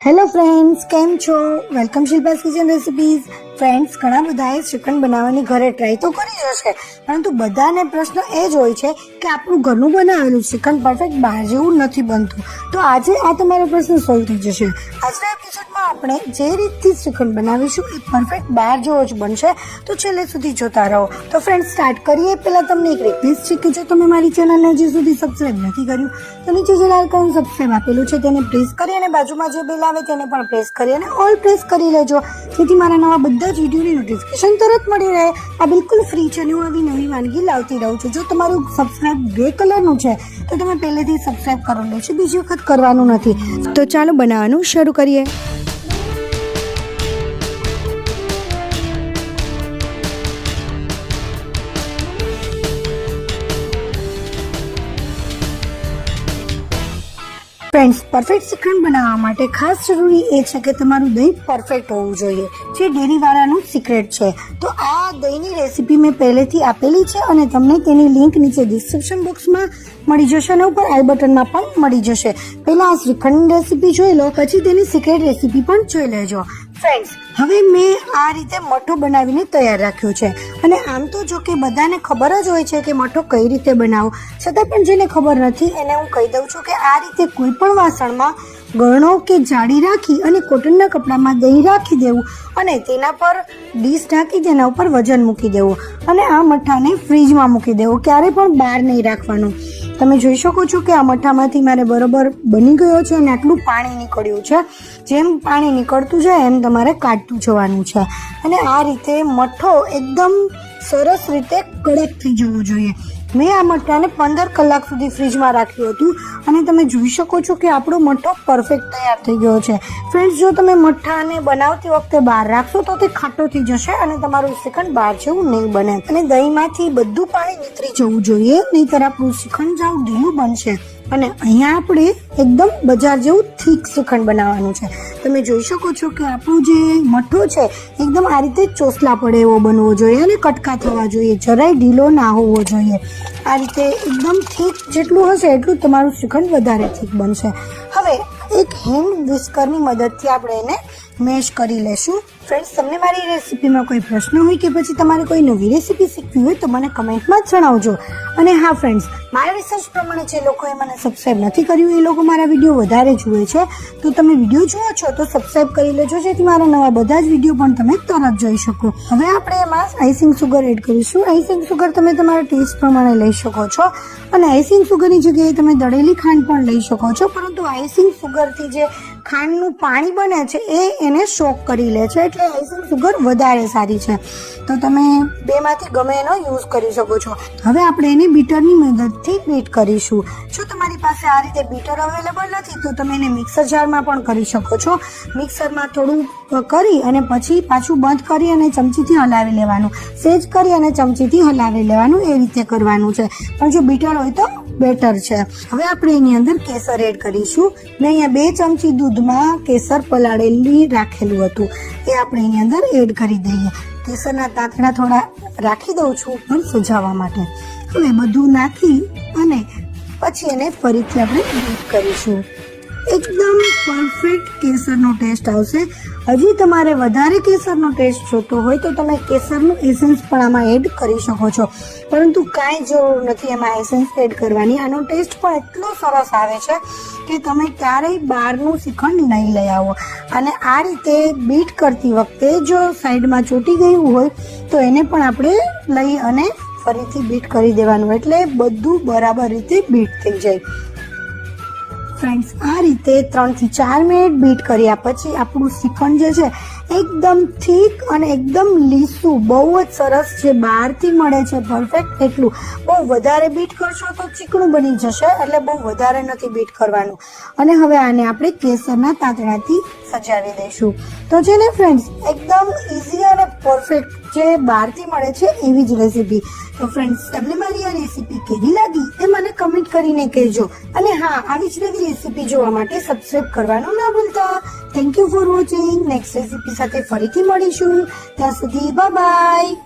Hello friends, કેમ છો? Welcome Shilpa's kitchen recipes. Friends, ઘણા બધાએ શ્રીખંડ બનાવવાની ઘરે ટ્રાય તો કરી હશે, પરંતુ બધાને પ્રશ્ન એ જ હોય છે કે આપણું ઘરનું બનાવેલું શ્રીખંડ પરફેક્ટ બહાર જેવું નથી બનતું. તો આજે આ તમારો પ્રશ્ન સોલ્વ થઈ જશે. આજના એપિસોડમાં આપણે જે રીતથી શ્રીખંડ બનાવીશું એ પરફેક્ટ બહાર જેવો જ બનશે, તો છેલ્લે સુધી જોતા રહો. તો ફ્રેન્ડ્સ, સ્ટાર્ટ કરીએ. પહેલાં તમને એક રિક્વેસ્ટ છે કે જો તમે મારી ચેનલને હજી સુધી સબસ્ક્રાઈબ નથી કર્યું તો નીચે જે લાલ કલરનું સબસ્ક્રાઈબ આપેલું છે તેને પ્રેસ કરી અને બાજુમાં જે બેલ આવે તેને પણ પ્રેસ કરી અને ઓલ પ્રેસ કરી લેજો, જેથી મારા નવા બધા જ વિડીયોની નોટિફિકેશન તરત મળી રહે. આ બિલકુલ ફ્રી છે અને હું આવી નવી વાનગી લાવતી રહું છું. જો તમારું સબસ્ક્રાઈબ ગ્રે કલરનું છે તો તમે પહેલેથી સબસ્ક્રાઈબ કરેલું છે, બીજી વખત કરવાનું નથી. તો ચાલો બનાવવાનું શરૂ કરીએ. ફ્રેન્ડ્સ, પરફેક્ટ શ્રીખંડ બનાવવા માટે ખાસ જરૂરી એ છે કે તમારું દહીં પરફેક્ટ હોવું જોઈએ, જે ડેરીવાળાનું સિક્રેટ છે. તો આ દહીંની રેસીપી મેં પહેલેથી આપેલી છે અને તમને તેની લિંક નીચે ડિસ્ક્રિપ્શન બોક્સમાં મળી જશે અને ઉપર આઈ બટનમાં પણ મળી જશે. પહેલાં આ શ્રીખંડની રેસીપી જોઈ લો, પછી તેની સિક્રેટ રેસીપી પણ જોઈ લેજો. ફ્રેન્ડ્સ, હવે મેં આ રીતે મઠો બનાવીને તૈયાર રાખ્યો છે. અને આમ તો જો કે બધાને ખબર જ હોય છે કે મઠો કઈ રીતે બનાવો, છતાં પણ જેને ખબર નથી એને હું કહી દઉં છું કે આ રીતે કોઈ પણ વાસણમાં ગળણો કે જાળી રાખી અને કોટનના કપડામાં દહીં રાખી દેવું અને તેના પર ડીશ ઢાંકી તેના ઉપર વજન મૂકી દેવું અને આ મઠાને ફ્રીજમાં મૂકી દેવું, ક્યારે પણ બહાર નહીં રાખવાનું. તમે જોઈ શકો છો કે આ મઠામાંથી મારે બરોબર બની ગયો છે અને આટલું પાણી નીકળ્યું છે. જેમ પાણી નીકળતું જાય એમ તમારે કાઢતું જવાનું છે અને આ રીતે મઠો એકદમ સરસ રીતે કડક થઈ જવો જોઈએ. મેં આ મઠાને 15 કલાક સુધી ફ્રીજમાં રાખ્યું હતું અને તમે જોઈ શકો છો કે આપણો મઠો પરફેક્ટ તૈયાર થઈ ગયો છે. ફ્રેન્ડ્સ, જો તમે મઠાને બનાવતી વખતે બહાર રાખશો તો તે ખાટો થઈ જશે અને તમારું શ્રીખંડ બહાર જેવું નહીં બને. અને દહીંમાંથી બધું પાણી નીતરી જવું જોઈએ, નહીંતર આપણું શ્રીખંડ જાવું ઢીલું બનશે. અને અહીંયા આપણે એકદમ બજાર જેવું થીક શ્રીખંડ બનાવવાનું છે. તમે જોઈ શકો છો કે આપણું જે મઠો છે એકદમ આ રીતે ચોસલા પડે એવો બનવો જોઈએ અને કટકા થવા જોઈએ, જરાય ઢીલો ના હોવો જોઈએ. આ રીતે એકદમ થીક જેટલું હશે એટલું તમારું શ્રીખંડ વધારે થીક બનશે. હવે એક હેન્ડ વિસ્કરની મદદથી આપણે એને મેશ કરી લેશું. ફ્રેન્ડ્સ, તમને મારી રેસીપીમાં કોઈ પ્રશ્ન હોય કે પછી તમારે કોઈ નવી રેસીપી શીખવી હોય તો મને કમેન્ટમાં જ જણાવજો. અને હા ફ્રેન્ડ્સ, મારા રિસર્ચ પ્રમાણે જે લોકોએ મને સબસ્ક્રાઈબ નથી કર્યું એ લોકો મારા વિડીયો વધારે જુએ છે, તો તમે વિડીયો જુઓ છો તો સબસ્ક્રાઈબ કરી લેજો, જેથી મારા નવા બધા જ વિડીયો પણ તમે તરત જોઈ શકો. હવે આપણે એમાં આઈસિંગ સુગર એડ કરીશું. આઈસિંગ સુગર તમે તમારા ટેસ્ટ પ્રમાણે લઈ શકો છો અને આઈસિંગ સુગરની જગ્યાએ તમે દળેલી ખાંડ પણ લઈ શકો છો, પરંતુ આઈસિંગ સુગરથી જે ખાંડનું પાણી બને છે એને શોક કરી લે છે, એટલે આઈસિંગ સુગર વધારે સારી છે. તો તમે બેમાંથી ગમે એનો યુઝ કરી શકો છો. હવે આપણે એને બીટરની મદદથી બીટ કરીશું. જો તમારી પાસે આ રીતે બીટર અવેલેબલ નથી તો તમે એને મિક્સર જારમાં પણ કરી શકો છો. મિક્સરમાં થોડું કરી અને પછી પાછું બંધ કરી અને ચમચીથી હલાવી લેવાનું, સેજ કરી અને ચમચીથી હલાવી લેવાનું, એ રીતે કરવાનું છે. પણ જો બીટર હોય તો બેટર છે. હવે આપણે એની અંદર કેસર એડ કરીશું. મેં અહીંયા 2 ચમચી દૂધમાં કેસર પલાળેલી રાખેલું હતું, એ આપણે એની અંદર એડ કરી દઈએ. કેસરના તાંતણા થોડા રાખી દઉં છું પણ સજાવવા માટે. હવે બધું નાખી અને પછી એને ફરીથી આપણે બીટ કરીશું. એકદમ પરફેક્ટ કેસરનો ટેસ્ટ આવશે. હજી તમારે વધારે કેસરનો ટેસ્ટ જોતો હોય તો તમે કેસરનું એસેન્સ પણ આમાં એડ કરી શકો છો, પરંતુ કાંઈ જરૂર નથી એમાં એસેન્સ એડ કરવાની. આનો ટેસ્ટ પણ એટલો સરસ આવે છે કે તમે ક્યારેય બહારનું શ્રીખંડ નહીં લઈ આવો. અને આ રીતે બીટ કરતી વખતે જો સાઈડમાં ચોંટી ગયું હોય તો એને પણ આપણે લઈ અને ફરીથી બીટ કરી દેવાનું, એટલે બધું બરાબર રીતે બીટ થઈ જાય. ફ્રેન્ડ્સ, આ રીતે 3 થી 4 મિનિટ બીટ કર્યા પછી આપણું શ્રીખંડ જે છે એકદમ થીક અને એકદમ લીસું, બહુ જ સરસ જે બહારથી મળે છે પરફેક્ટ એટલું. બહુ વધારે બીટ કરશો તો ચીકણું બની જશે, એટલે બહુ વધારે નથી બીટ કરવાનું. અને હવે આને આપણે કેસરના તાંતણાથી સજાવી દઈશું. તો છે ને ફ્રેન્ડ્સ, એકદમ ઇઝી અને પરફેક્ટ જે બહારથી મળે છે એવી જ રેસીપી. તો ફ્રેન્ડ્સ, તમને મારી આ રેસીપી કેવી લાગી એ મને કમેન્ટ કરીને કહેજો. અને હા, આવી જ નવી રેસીપી જોવા માટે સબસ્ક્રાઇબ કરવાનું ના ભૂલતા. Thank you for watching. Next recipe સાથે ફરીથી મળીશું. ત્યાં સુધી બાય બાય.